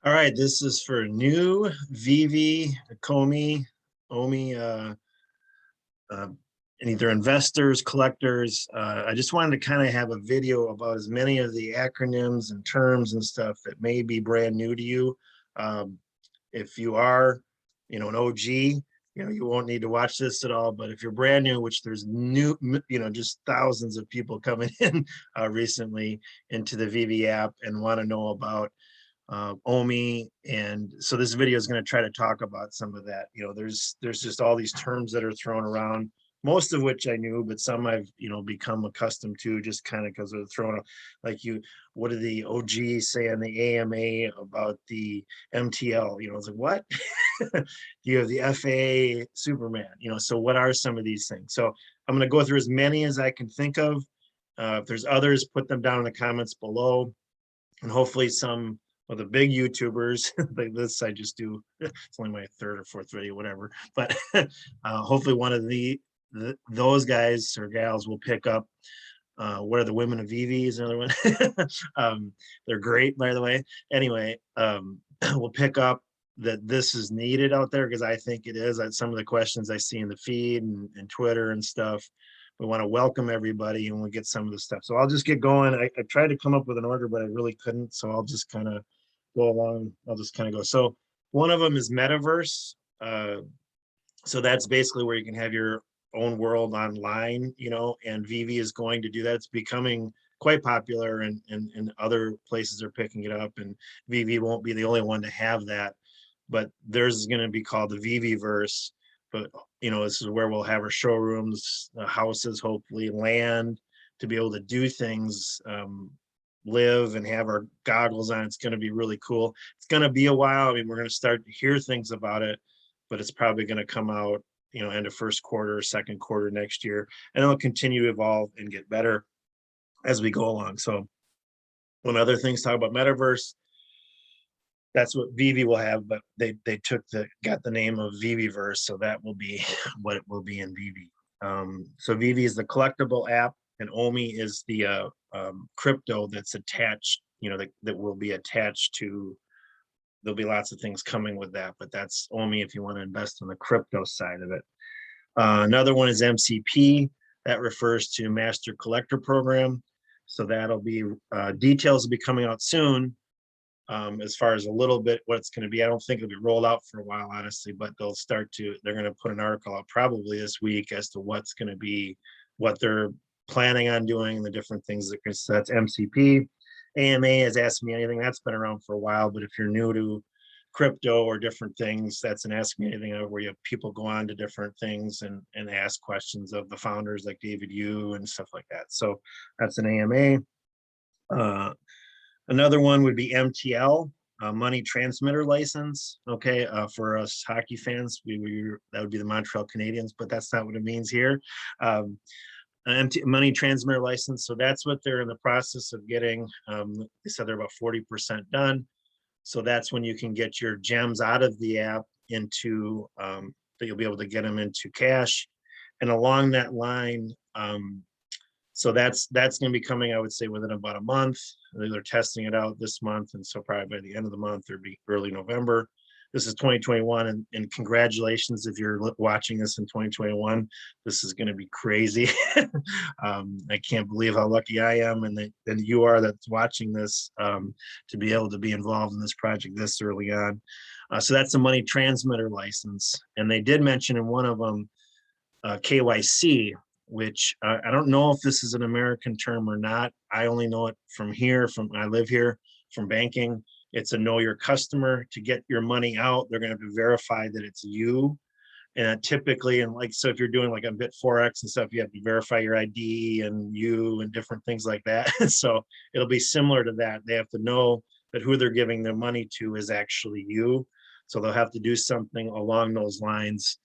All right, this is for new Veve, Omi, uh, and either investors, collectors. I just wanted to kind of have a video about as many of the acronyms and terms and stuff that may be brand new to you. Um, if you are, an OG, you won't need to watch this at all. But if you're brand new, which there's new, just thousands of people coming in recently into the Veve app and want to know about Omi, and so this video is going to try to talk about some of that. There's just all these terms that are thrown around, most of which I knew, but some I've become accustomed to just kind of because they're thrown out. Like what do the OGs say on the AMA about the MTL? It's like, what? You have the FA Superman. So what are some of these things? So I'm going to go through as many as I can think of. If there's others, put them down in the comments below, and hopefully some of the big YouTubers like this, I just do, it's only my third or fourth video, whatever, but hopefully one of those guys or gals will pick up what are the women of Veve is another one. They're great, by the way. Anyway, we'll pick up that this is needed out there, because I think it is. Some of the questions I see in the feed and Twitter and stuff, we want to welcome everybody and we'll get some of the stuff. So I'll just get going. I tried to come up with an order, but I really couldn't. So I'll just kind of go along. I'll just kind of go. So one of them is metaverse. So that's basically where you can have your own world online, and Veve is going to do that. It's becoming quite popular, and other places are picking it up, and Veve won't be the only one to have that, but theirs is going to be called the Veveverse. But this is where we'll have our showrooms, houses, hopefully land to be able to do things, live and have our goggles on. It's going to be really cool. It's going to be a while. I mean, we're going to start to hear things about it, but it's probably going to come out, end of first quarter, second quarter next year, and it'll continue to evolve and get better as we go along. So when other things talk about metaverse, that's what Veve will have, but they got the name of Veveverse, so that will be what it will be in Veve. So Veve is the collectible app, and Omi is the crypto that's attached, that will be attached to. There'll be lots of things coming with that, but that's Omi if you want to invest in the crypto side of it. Another one is MCP. That refers to Master Collector Program. So that'll be, details will be coming out soon. As far as a little bit what it's going to be. I don't think it'll be rolled out for a while, honestly, but they're going to put an article out probably this week as to what's going to be, what they're planning on doing, and the different things so that's MCP. AMA has asked me anything. That's been around for a while, but if you're new to crypto or different things, that's an Ask Me Anything, where you have people go on to different things and ask questions of the founders like David Yu and stuff like that. So that's an AMA. Another one would be MTL, money transmitter license. Okay, for us hockey fans, that would be the Montreal Canadiens, but that's not what it means here. Money transmitter license. So that's what they're in the process of getting. They said they're about 40% done. So that's when you can get your gems out of the app into, that you'll be able to get them into cash. And along that line, so that's going to be coming, I would say, within about a month. They're testing it out this month, and so probably by the end of the month or be early November. This is 2021, and congratulations if you're watching this in 2021. This is going to be crazy. I can't believe how lucky I am, and you are that's watching this, to be able to be involved in this project this early on. So that's a money transmitter license, and they did mention in one of them KYC, which I don't know if this is an American term or not. I only know it from I live here, from banking. It's a know your customer. To get your money out, they're going to have to verify that it's you. And typically, and so if you're doing like a Bitforex and stuff, you have to verify your ID and you and different things like that. So it'll be similar to that. They have to know that who they're giving their money to is actually you. So they'll have to do something along those lines,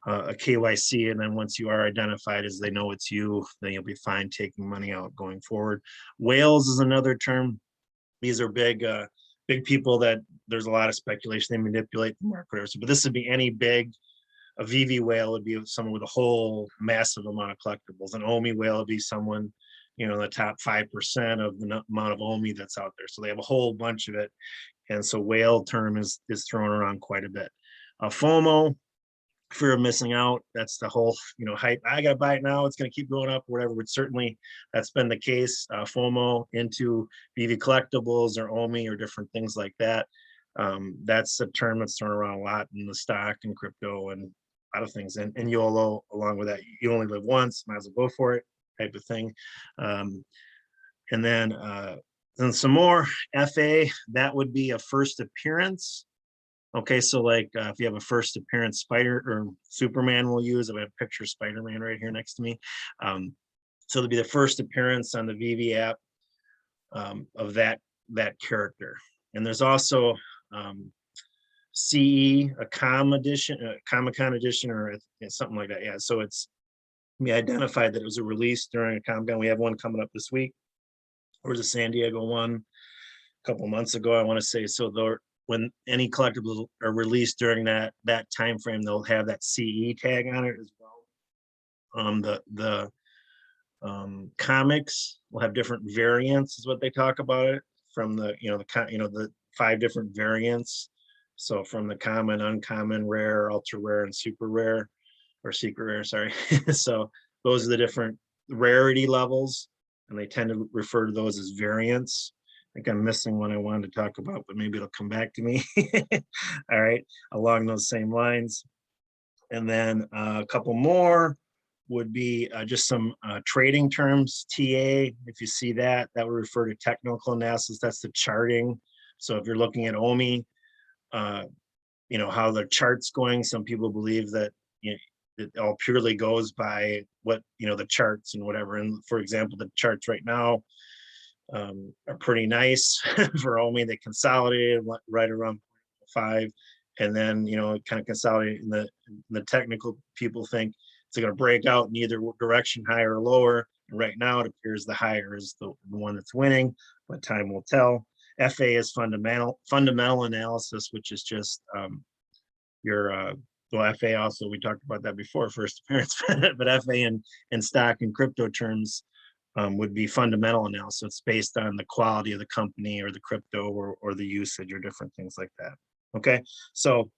a KYC, and then once you are identified as they know it's you, then you'll be fine taking money out going forward. Whales is another term. These are big people that there's a lot of speculation they manipulate the market. But this would be any big. A Veve whale would be someone with a whole massive amount of collectibles. An Omi whale would be someone, in the top 5% of the amount of Omi that's out there. So they have a whole bunch of it. And so whale term is thrown around quite a bit. FOMO, fear of missing out. That's the whole, hype. I got to buy it now. It's going to keep going up or whatever. But certainly that's been the case. FOMO into VV collectibles or OMI or different things like that. That's a term that's thrown around a lot in the stock and crypto and a lot of things. And YOLO, along with that, you only live once, might as well go for it type of thing. And then some more FA, that would be a first appearance. Okay, so like if you have a first appearance Spider or Superman, we'll use. I have a picture of Spider-Man right here next to me. So it'll be the first appearance on the VV app of that character. And there's also CE, a Comic-Con edition, or something like that. Yeah, so we identified that it was a release during a Comic-Con. We have one coming up this week. Or was a San Diego one a couple months ago, I want to say. So when any collectibles are released during that time frame, they'll have that CE tag on it as well. The comics will have different variants, is what they talk about it, from the 5 different variants. So from the common, uncommon, rare, ultra rare, and super rare, or secret rare, sorry. So those are the different rarity levels, and they tend to refer to those as variants. I think I'm missing one I wanted to talk about, but maybe it'll come back to me. All right, along those same lines. And then a couple more would be just some trading terms. TA, if you see that would refer to technical analysis. That's the charting. So if you're looking at OMI, how the chart's going, some people believe that it all purely goes by what, the charts and whatever. And for example, the charts right now are pretty nice for OMI. They consolidated right around 5, and then it kind of consolidated. And the technical people think it's going to break out in either direction, higher or lower. And right now it appears the higher is the one that's winning, but time will tell. FA is fundamental analysis, which is just FA also, we talked about that before, first appearance, but FA in stock and crypto terms would be fundamental analysis. It's based on the quality of the company or the crypto or the usage or different things like that. Okay, so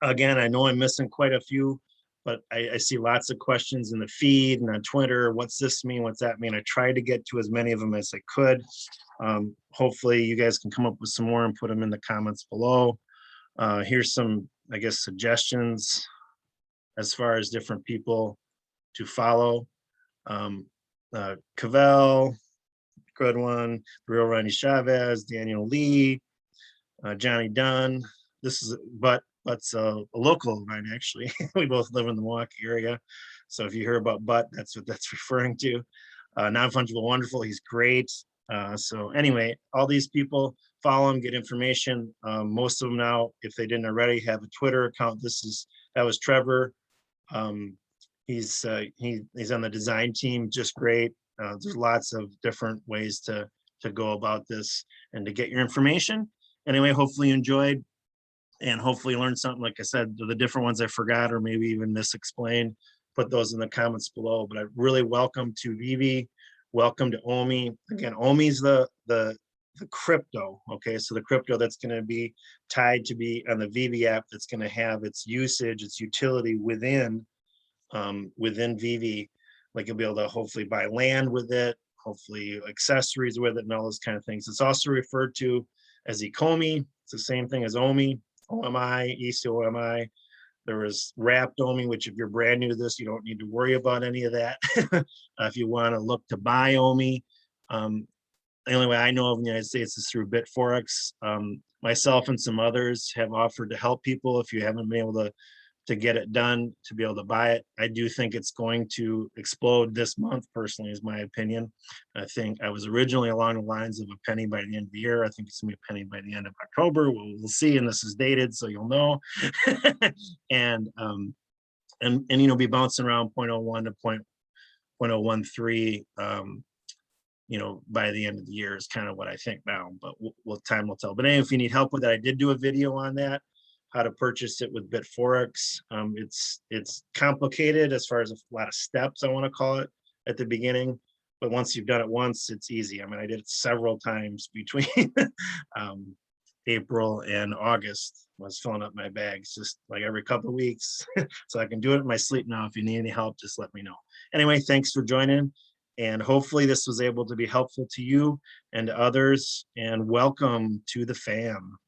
again, I know I'm missing quite a few, but I see lots of questions in the feed and on Twitter. What's this mean? What's that mean? I tried to get to as many of them as I could. Hopefully you guys can come up with some more and put them in the comments below. Here's some, I guess, suggestions as far as different people to follow. Cavell, good one. Real Ronnie Chavez, Daniel Lee, Johnny Dunn. This is Butt's a local of mine, actually. We both live in the Milwaukee area. So if you hear about Butt, that's what that's referring to. Non-Fungible Wonderful, he's great. So anyway, all these people, follow them, get information. Most of them now, if they didn't already, have a Twitter account. That was Trevor. He's on the design team, just great. There's lots of different ways to go about this and to get your information. Anyway, hopefully you enjoyed and hopefully learned something. Like I said, the different ones I forgot or maybe even misexplained, put those in the comments below. But I really welcome to Veve, welcome to OMI. Again, OMI is the crypto, okay? So the crypto that's going to be tied to be on the Veve app, that's going to have its usage, its utility within Veve. Like you'll be able to hopefully buy land with it, hopefully accessories with it, and all those kind of things. It's also referred to as Ecomi. It's the same thing as OMI, OMI, ECOMI. There was wrapped OMI, which if you're brand new to this, you don't need to worry about any of that. If you want to look to buy OMI, the only way I know of in the United States is through Bitforex. Myself and some others have offered to help people if you haven't been able to get it done, to be able to buy it. I do think it's going to explode this month, personally, is my opinion. I think I was originally along the lines of a penny by the end of the year. I think it's gonna be a penny by the end of October. We'll see, and this is dated, so you'll know. And be bouncing around 0.01 to 0.013, by the end of the year is kind of what I think now, but time will tell. But anyway, if you need help with that, I did do a video on that, how to purchase it with Bitforex. It's complicated as far as a lot of steps, I want to call it, at the beginning, but once you've done it once, it's easy. I mean, I did it several times between April, and August. I was filling up my bags just like every couple of weeks. So I can do it in my sleep now. If you need any help, just let me know. Anyway, thanks for joining. And hopefully this was able to be helpful to you and to others. And welcome to the fam.